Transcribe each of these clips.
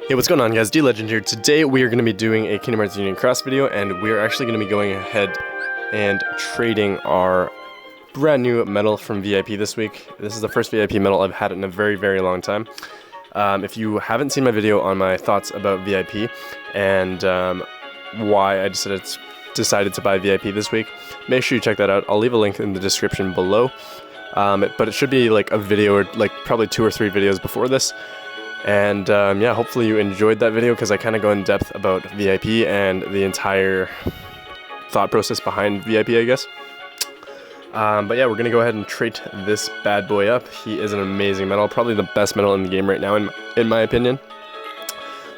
Hey, what's going on, guys? D-Legend here. Today we are going to be doing a Kingdom Hearts Union Cross video, and we are actually going to be going ahead and trading our brand new medal from VIP this week. This is the first VIP medal I've had in a very, very long time. If you haven't seen my video on my thoughts about VIP and why I decided to buy VIP this week, make sure you check that out. I'll leave a link in the description below. But it should be like a video or like probably 2 or 3 videos before this. And yeah, hopefully you enjoyed that video because I kind of go in depth about VIP and the entire thought process behind VIP, I guess. But yeah, we're going to go ahead and trade this bad boy up. He is an amazing medal, probably the best medal in the game right now in my opinion.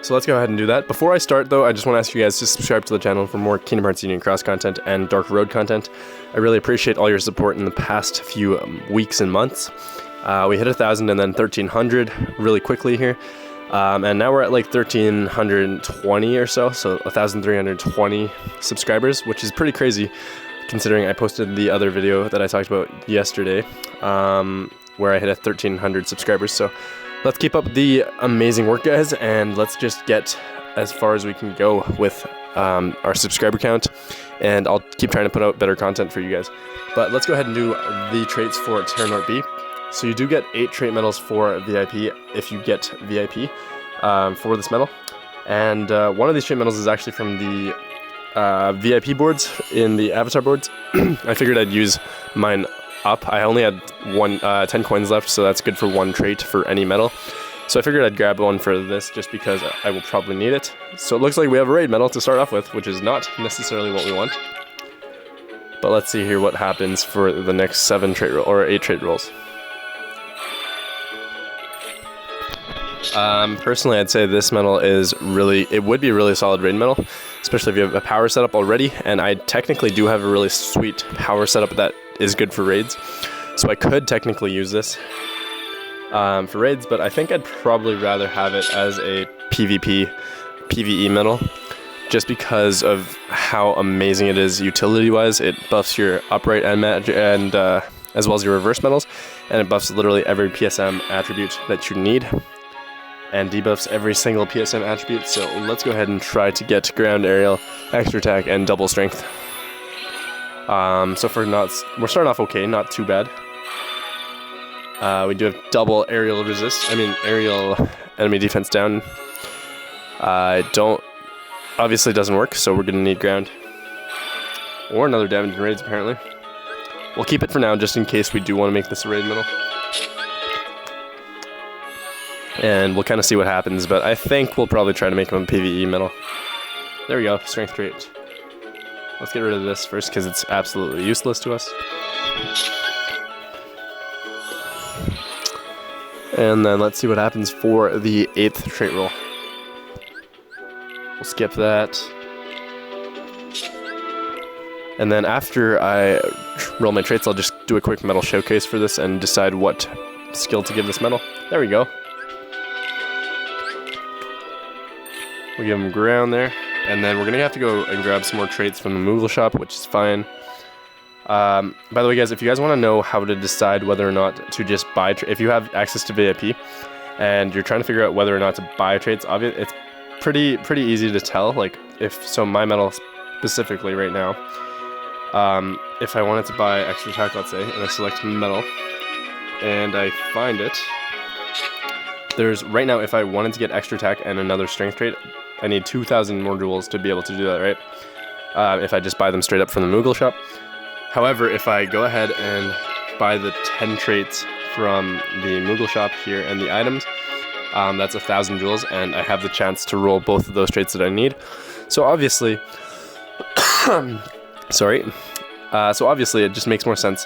So let's go ahead and do that. Before I start though, I just want to ask you guys to subscribe to the channel for more Kingdom Hearts Union Cross content and Dark Road content. I really appreciate all your support in the past few weeks and months. We hit 1,000 and then 1,300 really quickly here, and now we're at like 1,320 or so 1,320 subscribers, which is pretty crazy considering I posted the other video that I talked about yesterday, where I hit 1,300 subscribers. So let's keep up the amazing work, guys, and let's just get as far as we can go with our subscriber count, and I'll keep trying to put out better content for you guys. But let's go ahead and do the traits for Terra-Xehanort B. So you do get 8 trait medals for VIP if you get VIP for this medal. And one of these trait medals is actually from the VIP boards in the avatar boards. I figured I'd use mine up. I only had 10 coins left, so that's good for 1 trait for any medal. So I figured I'd grab one for this just because I will probably need it. So it looks like we have a raid medal to start off with, which is not necessarily what we want. But let's see here what happens for the next 7 trait or 8 trait rolls. Personally, I'd say this medal would be a really solid raid medal, especially if you have a power setup already, and I technically do have a really sweet power setup that is good for raids, so I could technically use this for raids, but I think I'd probably rather have it as a PvE medal, just because of how amazing it is utility-wise. It buffs your upright and as well as your reverse medals, and it buffs literally every PSM attribute that you need, and debuffs every single PSM attribute. So let's go ahead and try to get ground, aerial, extra attack, and double strength. We're starting off okay, not too bad. We do have double aerial enemy defense down. Obviously doesn't work, so we're gonna need ground. Or another damage in raids, apparently. We'll keep it for now, just in case we do want to make this a raid medal. And we'll kind of see what happens, but I think we'll probably try to make him a PvE medal. There we go, strength trait. Let's get rid of this first, because it's absolutely useless to us. And then let's see what happens for the 8th trait roll. We'll skip that. And then after I roll my traits, I'll just do a quick medal showcase for this and decide what skill to give this medal. There we go. We give him ground there, and then we're going to have to go and grab some more traits from the Moogle shop, which is fine. By the way, guys, if you guys want to know how to decide whether or not to just buy if you have access to VIP and you're trying to figure out whether or not to buy traits, obviously it's pretty easy to tell. Like, so my medal specifically right now, if I wanted to buy extra attack, let's say, and I select medal and I find it, right now, if I wanted to get extra attack and another strength trait, I need 2,000 more jewels to be able to do that, right? If I just buy them straight up from the Moogle shop. However, if I go ahead and buy the 10 traits from the Moogle shop here and the items, that's 1,000 jewels, and I have the chance to roll both of those traits that I need. So obviously, so obviously it just makes more sense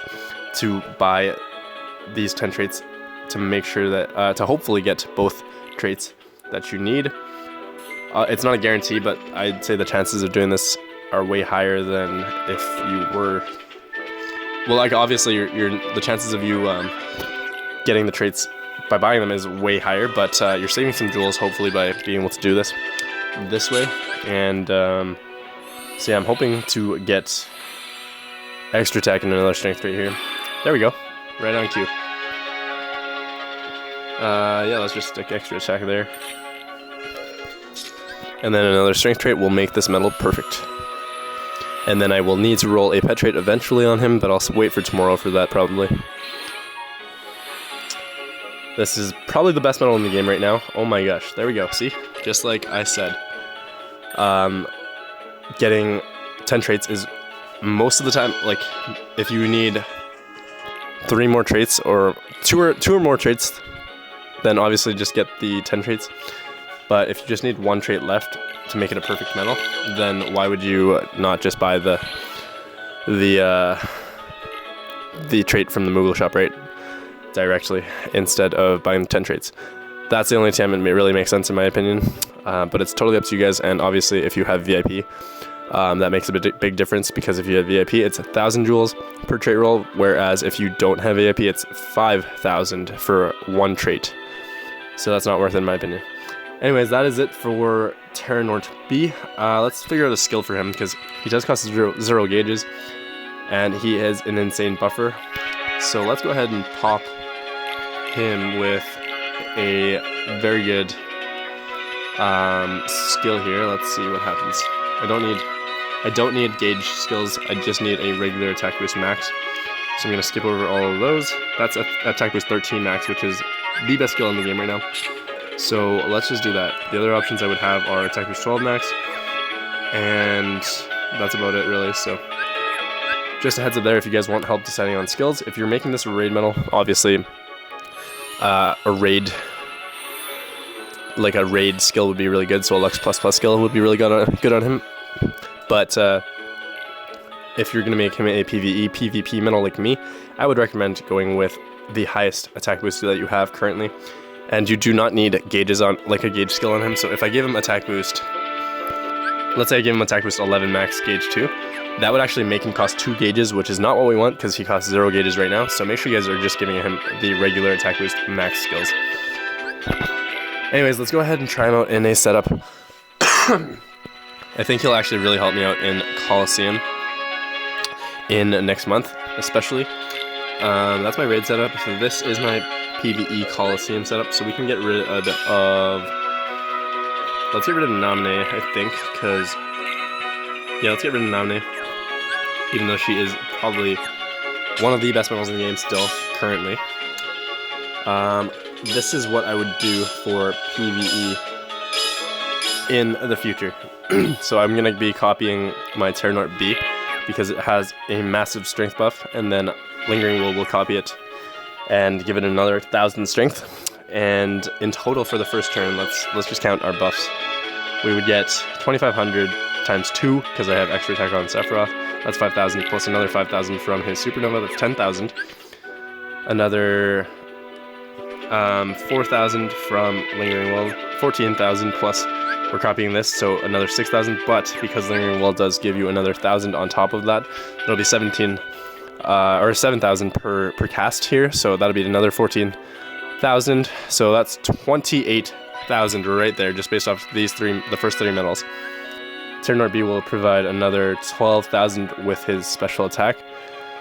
to buy these 10 traits to make sure that, to hopefully get both traits that you need. It's not a guarantee, but I'd say the chances of doing this are way higher than if you were... Well, like, obviously, the chances of you getting the traits by buying them is way higher, but you're saving some jewels, hopefully, by being able to do this way. And, so yeah, I'm hoping to get extra attack and another strength trait here. There we go. Right on cue. Yeah, let's just stick extra attack there. And then another strength trait will make this medal perfect. And then I will need to roll a pet trait eventually on him, but I'll wait for tomorrow for that probably. This is probably the best medal in the game right now. Oh my gosh, there we go, see? Just like I said. Getting 10 traits is most of the time, like, if you need 3 more traits or two or more traits, then obviously just get the 10 traits. But if you just need 1 trait left to make it a perfect medal, then why would you not just buy the trait from the Moogle shop, right? Directly, instead of buying 10 traits. That's the only time it really makes sense in my opinion. But it's totally up to you guys, and obviously if you have VIP, that makes a big difference, because if you have VIP, it's 1,000 jewels per trait roll, whereas if you don't have VIP, it's 5,000 for 1 trait. So that's not worth it in my opinion. Anyways, that is it for Terra-Xehanort B. Let's figure out a skill for him, because he does cost 0 gauges, and he is an insane buffer. So let's go ahead and pop him with a very good skill here. Let's see what happens. I don't need gauge skills. I just need a regular attack boost max. So I'm gonna skip over all of those. That's attack boost 13 max, which is the best skill in the game right now. So let's just do that. The other options I would have are attack boost 12 max, and that's about it really. So just a heads up there if you guys want help deciding on skills. If you're making this a raid medal, obviously a raid skill would be really good, so a Lux ++ skill would be really good on him. But if you're going to make him a PvE, PvP medal like me, I would recommend going with the highest attack boost that you have currently. And you do not need gauges on, like a gauge skill on him. So if I give him attack boost, let's say I give him attack boost 11 max gauge 2, that would actually make him cost 2 gauges, which is not what we want because he costs 0 gauges right now. So make sure you guys are just giving him the regular attack boost max skills. Anyways, let's go ahead and try him out in a setup. I think he'll actually really help me out in Coliseum in next month, especially. That's my raid setup. So this is my PvE Coliseum setup. So we can get rid of let's get rid of Namne, I think, because yeah, let's get rid of Namne, even though she is probably one of the best medals in the game still currently. This is what I would do for PvE in the future. So I'm going to be copying my Terra-Xehanort B because it has a massive strength buff, and then Lingering will copy it and give it another 1,000 strength. And in total for the first turn, let's just count our buffs. We would get 2,500 times 2 because I have extra attack on Sephiroth. That's 5,000 plus another 5,000 from his Supernova. That's 10,000. Another 4,000 from Lingering Will. 14,000 plus. We're copying this, so another 6,000, but because Lingering Will does give you another 1,000 on top of that, it'll be 7,000 per cast here, so that'll be another 14,000, so that's 28,000 right there, just based off the first 3 medals. Terra-Xehanort B will provide another 12,000 with his special attack,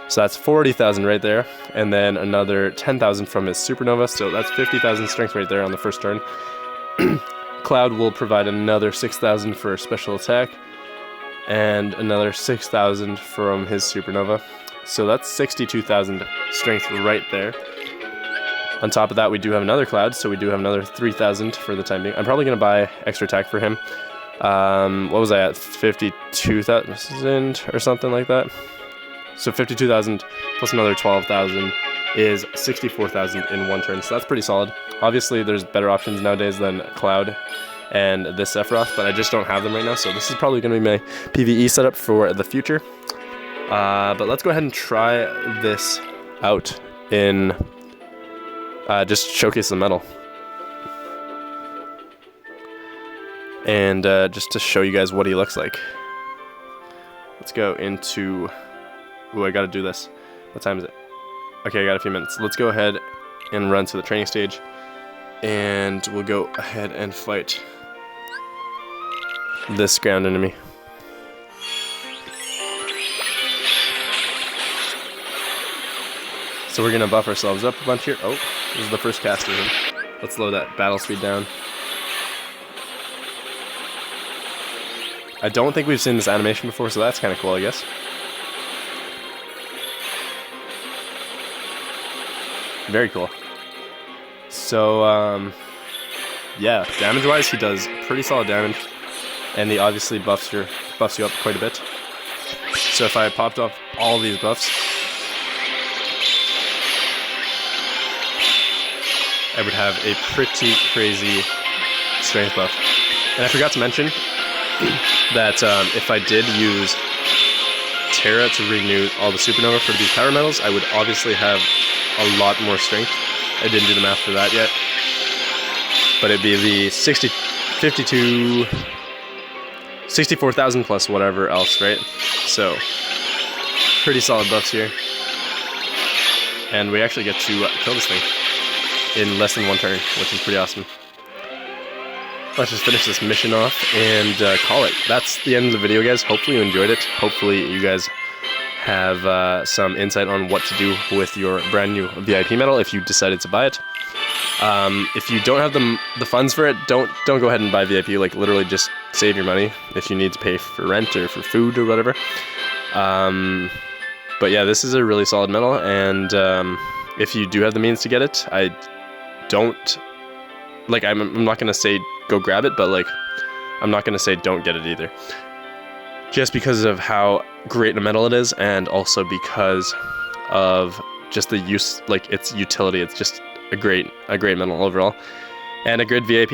so that's 40,000 right there, and then another 10,000 from his Supernova, so that's 50,000 strength right there on the first turn. Cloud will provide another 6,000 for a special attack, and another 6,000 from his Supernova. So that's 62,000 strength right there. On top of that, we do have another Cloud, so we do have another 3,000 for the time being. I'm probably going to buy extra attack for him. What was I at? 52,000 or something like that? So 52,000 plus another 12,000 is 64,000 in 1 turn, so that's pretty solid. Obviously, there's better options nowadays than Cloud and this Sephiroth, but I just don't have them right now, so this is probably going to be my PvE setup for the future. But let's go ahead and try this out in just showcase the medal. And just to show you guys what he looks like. Let's go into... Ooh, I gotta do this. What time is it? Okay, I got a few minutes. Let's go ahead and run to the training stage, and we'll go ahead and fight this ground enemy. So we're gonna buff ourselves up a bunch here. Oh, this is the first cast of him. Let's load that battle speed down. I don't think we've seen this animation before, so that's kind of cool, I guess. Very cool. So, yeah, damage-wise, he does pretty solid damage, and he obviously buffs you up quite a bit. So if I popped off all these buffs, I would have a pretty crazy strength buff. And I forgot to mention that if I did use Terra to renew all the supernova for these power metals, I would obviously have a lot more strength. I didn't do the math for that yet. But it'd be the 64,000 plus whatever else, right? So, pretty solid buffs here. And we actually get to kill this thing in less than one turn, which is pretty awesome. Let's just finish this mission off and call it. That's the end of the video, guys. Hopefully you enjoyed it. Hopefully you guys have some insight on what to do with your brand new VIP medal if you decided to buy it. If you don't have the funds for it, don't go ahead and buy VIP. Like, literally just save your money if you need to pay for rent or for food or whatever. But yeah, this is a really solid medal, and if you do have the means to get it, I'm not gonna say go grab it, but like, I'm not gonna say don't get it either. Just because of how great a medal it is, and also because of just the use, like its utility. It's just a great medal overall, and a good VIP.